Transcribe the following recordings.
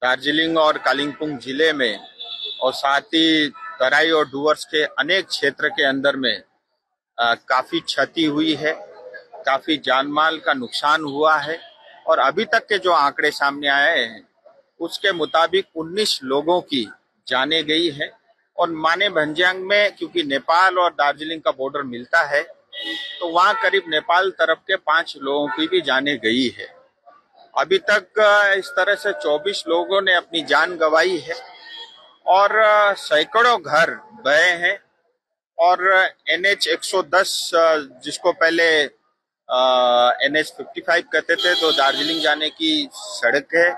दार्जिलिंग और कालिंपोंग जिले में और साथ ही तराई और डुवर्स के अनेक क्षेत्र के अंदर में काफी क्षति हुई है, काफी जानमाल का नुकसान हुआ है। और अभी तक के जो आंकड़े सामने आए हैं उसके मुताबिक 19 लोगों की जाने गई है। और माने भंजांग में क्योंकि नेपाल और दार्जिलिंग का बॉर्डर मिलता है तो वहां करीब नेपाल तरफ के 5 लोगों की भी जाने गई है। अभी तक इस तरह से 24 लोगों ने अपनी जान गंवाई है और सैकड़ों घर बहे हैं। और NH 110 जिसको पहले NH 55 कहते थे, तो दार्जिलिंग जाने की सड़क है,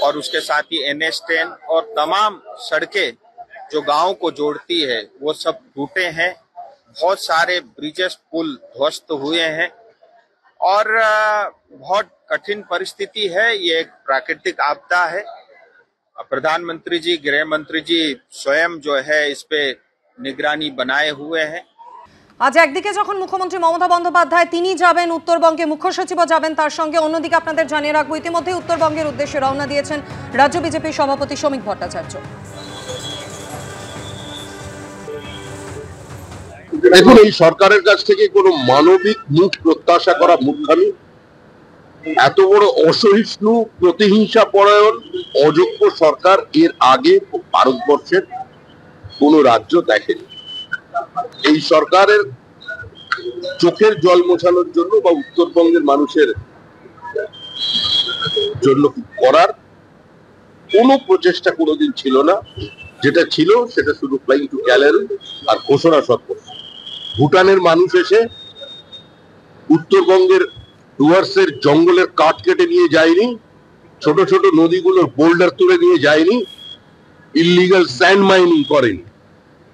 और उसके साथ ही NH 10 और तमाम सड़कें जो गांव को जोड़ती है वो सब टूटे हैं। बहुत सारे ब्रिजेस पुल ध्वस्त हुए हैं और बहुत कठिन परिस्थिति है। ये एक प्राकृतिक आपदा है। प्रधानमंत्री जी, गृह मंत्री जी स्वयं जो है इस पे निगरानी बनाए हुए हैं। আজ একদিকে যখন মুখ্যমন্ত্রী মমতা বন্দ্যোপাধ্যায় তিনি যাবেন উত্তরবঙ্গে, মুখ্য সচিবও যাবেন তার সঙ্গে, অন্যদিকে আপনাদের জানিয়ে রাখবো ইতিমধ্যে উত্তরবঙ্গের উদ্দেশ্যে রওনা দিয়েছেন রাজ্য বিজেপির সভাপতি শ্রমিক ভট্টাচার্য। দেখুন, এই সরকারের কাছ থেকে কোনো মানবিক মুখ প্রত্যাশা করা মূর্খামি। এত বড় অসহিষ্ণু, প্রতিহিংসা পরায়ণ, অযোগ্য সরকার এর আগে ভারতবর্ষের কোন রাজ্য দেখেনি। এই সরকারের চোখের জল মোছানোর জন্য বা উত্তরবঙ্গের মানুষের জন্য করার কোনো প্রচেষ্টা কোনোদিন ছিল না। যেটা ছিল সেটা শুধু ফ্লাইং টু গ্যালারি আর ঘোষণা সত্ত্বেও। ভুটানের মানুষ এসে উত্তরবঙ্গের ডুয়ার্সের জঙ্গলের কাঠ কেটে নিয়ে যায়নি, ছোট ছোট নদীগুলোর বোল্ডার তুলে নিয়ে যায়নি, ইললিগাল স্যান্ড মাইনিং করেনি,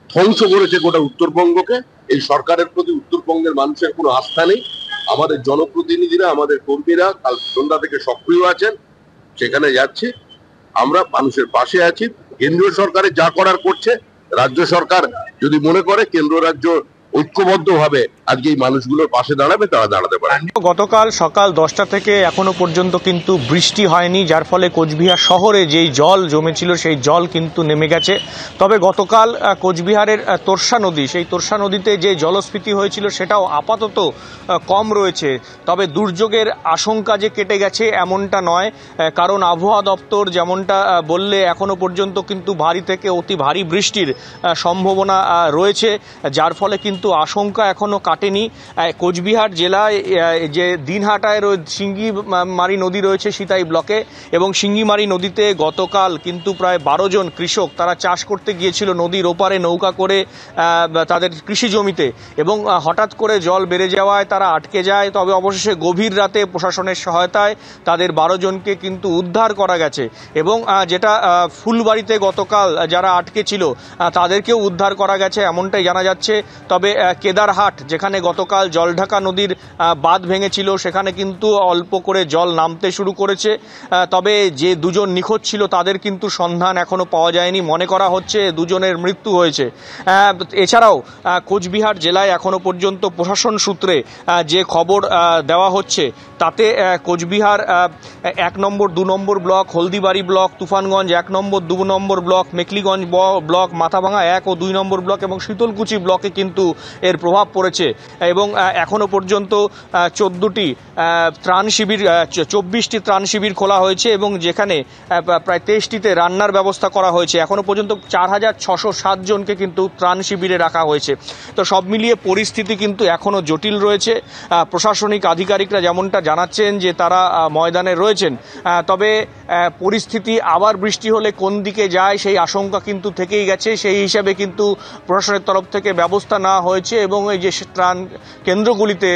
ধ্বংস করেছে গোটা উত্তরবঙ্গকে। এই সরকারের প্রতি উত্তরবঙ্গের মানুষের কোনো আস্থা নেই। আমাদের জনপ্রতিনিধিরা, আমাদের কর্মীরা কাল সন্ধ্যা থেকে সক্রিয় আছেন, সেখানে যাচ্ছে। আমরা মানুষের পাশে আছি। কেন্দ্রীয় সরকারে যা করার করছে, রাজ্য সরকার যদি মনে করে কেন্দ্র রাজ্য ঐক্যবদ্ধভাবে আজকে এই মানুষগুলোর পাশে দাঁড়াবে, তারা দাঁড়াতে পারে। গতকাল সকাল 10টা থেকে এখনো পর্যন্ত কিন্তু বৃষ্টি হয়নি, যার ফলে কোচবিহার শহরে যেই জল জমেছিল সেই জল কিন্তু নেমে গেছে। তবে গতকাল কোচবিহারের তোরসা নদী, সেই তোরসা নদীতে যে জলস্ফীতি হয়েছিল সেটাও আপাতত কম রয়েছে। তবে দুর্যোগের আশঙ্কা যে কেটে গেছে এমনটা নয়, কারণ আবহাওয়া দপ্তর যেমনটা বললে এখনো পর্যন্ত কিন্তু ভারী থেকে অতি ভারী বৃষ্টির সম্ভাবনা রয়েছে, যার ফলে কিন্তু আশঙ্কা এখনো কাটেনি। কোচবিহার জেলায় যে দিনহাটায় সিঙ্গিমারি নদী রয়েছে সিতাই ব্লকে, এবং সিঙ্গিমারি নদীতে গতকাল কিন্তু প্রায় 12 জন কৃষক তারা চাষ করতে গিয়েছিল নদীর ওপারে নৌকা করে তাদের কৃষি জমিতে, এবং হঠাৎ করে জল বেড়ে যাওয়ায় তারা আটকে যায়। তবে অবশেষে গভীর রাতে প্রশাসনের সহায়তায় তাদের 12 জনকে কিন্তু উদ্ধার করা গেছে, এবং যেটা ফুলবাড়িতে গতকাল যারা আটকে ছিল তাদেরকেও উদ্ধার করা গেছে এমনটাই জানা যাচ্ছে। তবে কেদারহাট, যেখানে গতকাল জলঢাকা নদীর বাঁধ ভেঙেছিল, সেখানে কিন্তু অল্প করে জল নামতে শুরু করেছে। তবে যে 2 জন নিখোঁজ ছিল তাদের কিন্তু সন্ধান এখনো পাওয়া যায়নি। মনে করা হচ্ছে 2 জনের মৃত্যু হয়েছে। এছাড়াও কোচবিহার জেলায় এখনো পর্যন্ত প্রশাসন সূত্রে যে খবর দেওয়া হচ্ছে তাতে কোচবিহার 1 নম্বর 2 নম্বর ব্লক, হলদিবাড়ি ব্লক, তুফানগঞ্জ 1 নম্বর 2 নম্বর ব্লক, মেখলিগঞ্জ ব্লক, মাথাভাঙা 1 ও 2 নম্বর ব্লক এবং শীতলকুচি ব্লকে কিন্তু এর প্রভাব পড়েছে। এবং এখনো পর্যন্ত 14টি ত্রাণ শিবির, 24টি ত্রাণ শিবির খোলা হয়েছে, এবং যেখানে প্রায় 23টিতে রান্নার ব্যবস্থা করা হয়েছে। এখনো পর্যন্ত 4607 জনকে কিন্তু ত্রাণ শিবিরে রাখা হয়েছে। তো সব মিলিয়ে পরিস্থিতি কিন্তু এখনো জটিল রয়েছে। প্রশাসনিক আধিকারিকরা যেমনটা জানাচ্ছেন যে তারা ময়দানে রয়েছেন, তবে পরিস্থিতি আবার বৃষ্টি হলে কোন দিকে যায় সেই আশঙ্কা কিন্তু থেকেই গেছে। সেই হিসাবে কিন্তু প্রশাসনের তরফ থেকে ব্যবস্থা নেওয়া হয়েছে, এবং এই যে ত্রাণ কেন্দ্রগুলিতে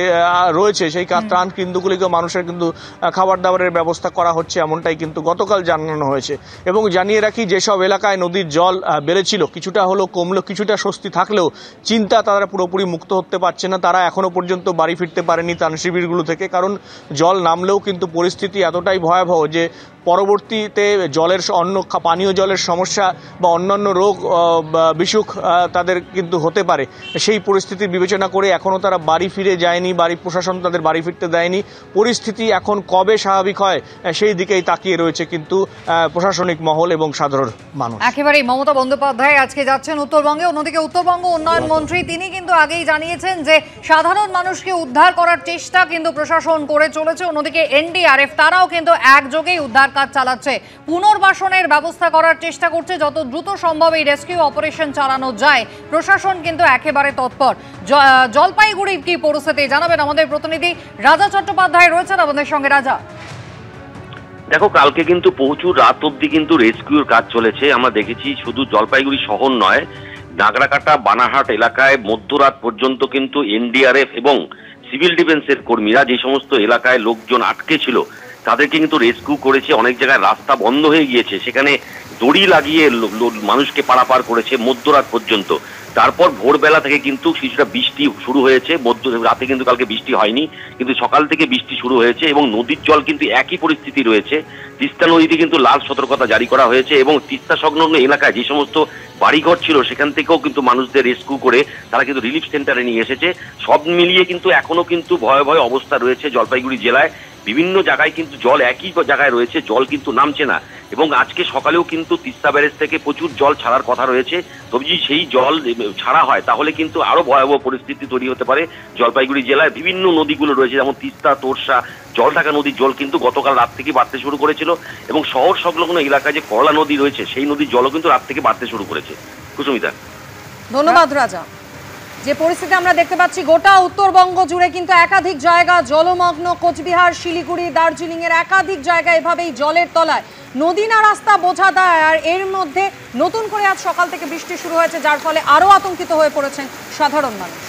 রয়েছে সেই ত্রাণ কেন্দ্রগুলিকে মানুষের কিন্তু খাবার দাবারের ব্যবস্থা করা হচ্ছে এমনটাই কিন্তু গতকাল জানানো হয়েছে। এবং জানিয়ে রাখি, যেসব এলাকায় নদীর জল বেড়েছিল কিছুটা হলো কমলো, কিছুটা স্বস্তি থাকলেও চিন্তা তারা পুরোপুরি মুক্ত হতে পারছে না। তারা এখনো পর্যন্ত বাড়ি ফিরতে পারেনি ত্রাণ শিবিরগুলো থেকে, কারণ জল নামলেও কিন্তু পরিস্থিতি এতটাই ভয়াবহ যে পরবর্তীতে জলের পানীয় জলের সমস্যা বা অন্যান্য রোগ বিসুখ তাদের কিন্তু হতে পারে। সেই পরিস্থিতির বিবেচনা করে এখনও তারা বাড়ি ফিরে যায়নি, প্রশাসন তাদের বাড়ি ফিরতে দেয়নি। পরিস্থিতি এখন কবে স্বাভাবিক হয় সেই দিকেই তাকিয়ে রয়েছে কিন্তু প্রশাসনিক মহল এবং সাধারণ মানুষ। একেবারেই মমতা বন্দ্যোপাধ্যায় আজকে যাচ্ছেন উত্তরবঙ্গে। অন্যদিকে উত্তরবঙ্গ উন্নয়ন মন্ত্রী তিনি কিন্তু আগেই জানিয়েছেন যে সাধারণ মানুষকে উদ্ধার করার চেষ্টা কিন্তু প্রশাসন করে চলেছে। অন্যদিকে এনডিআরএফ তারাও কিন্তু একযোগেই উদ্ধার কাজ চালাচ্ছে, পুনর্বাসনের ব্যবস্থা করার চেষ্টা করছে। যত দ্রুত সম্ভব এই রেস্কিউ অপারেশন চালানো যায় প্রশাসন কিন্তু একেবারে তৎপর। জলপাইগুড়ির কি পরিস্থিতি জানাবেন আমাদের প্রতিনিধি রাজা চট্টোপাধ্যায় রয়েছেন আমাদের সঙ্গে। রাজা, দেখো, কালকে কিন্তু প্রচুর রাত অব্দি কিন্তু রেস্কিউর কাজ চলেছে। আমরা দেখেছি শুধু জলপাইগুড়ি শহর নয়, নাগরাকাটা বানাহাট এলাকায় মধ্যরাত পর্যন্ত কিন্তু এনডিআরএফ এবং সিভিল ডিফেন্সের কর্মীরা যে সমস্ত এলাকায় লোকজন আটকে ছিল তাদেরকে কিন্তু রেস্কিউ করেছে। অনেক জায়গায় রাস্তা বন্ধ হয়ে গিয়েছে, সেখানে দড়ি লাগিয়ে মানুষকে পারাপার করেছে মধ্যরাত পর্যন্ত। তারপর ভোরবেলা থেকে কিন্তু কিছুটা বৃষ্টি শুরু হয়েছে। রাতে কিন্তু কালকে বৃষ্টি হয়নি, কিন্তু সকাল থেকে বৃষ্টি শুরু হয়েছে এবং নদীর জল কিন্তু একই পরিস্থিতি রয়েছে। তিস্তা নদীতে কিন্তু লাল সতর্কতা জারি করা হয়েছে এবং তিস্তা সংলগ্ন এলাকায় যে সমস্ত বাড়িঘর ছিল সেখান থেকেও কিন্তু মানুষদের রেস্কিউ করে তারা কিন্তু রিলিফ সেন্টারে নিয়ে এসেছে। সব মিলিয়ে কিন্তু এখনো কিন্তু ভয় ভয় অবস্থা রয়েছে জলপাইগুড়ি জেলায়। বিভিন্ন জায়গায় কিন্তু জল একই জায়গায় রয়েছে, জল কিন্তু নামছে না। এবং আজকে সকালেও কিন্তু তিস্তা ব্যারেজ থেকে প্রচুর জল ছাড়ার কথা রয়েছে। তবে যদি সেই জল ছাড়া হয় তাহলে কিন্তু আরো ভয়াবহ পরিস্থিতি তৈরি হতে পারে জলপাইগুড়ি জেলায়। বিভিন্ন নদীগুলো রয়েছে, যেমন তিস্তা, তোরসা, জলঢাকা নদীর জল কিন্তু গতকাল রাত থেকে বাড়তে শুরু করেছিল এবং শহর সংলগ্ন এলাকায় যে করলা নদী রয়েছে সেই নদীর জলও কিন্তু রাত থেকে বাড়তে শুরু করেছে। কুসুমিতা, ধন্যবাদ। রাজা, যে পরিস্থিতি আমরা দেখতে পাচ্ছি গোটা উত্তরবঙ্গ জুড়ে কিন্তু একাধিক জায়গা জলমগ্ন। কোচবিহার, শিলিগুড়ি, দার্জিলিং এর একাধিক জায়গা এভাবেই জলের তলায়। নদী না রাস্তা বোঝা দেয়। আর এর মধ্যে নতুন করে আজ সকাল থেকে বৃষ্টি শুরু হয়েছে, যার ফলে আরো আতঙ্কিত হয়ে পড়েছেন সাধারণ মানুষ।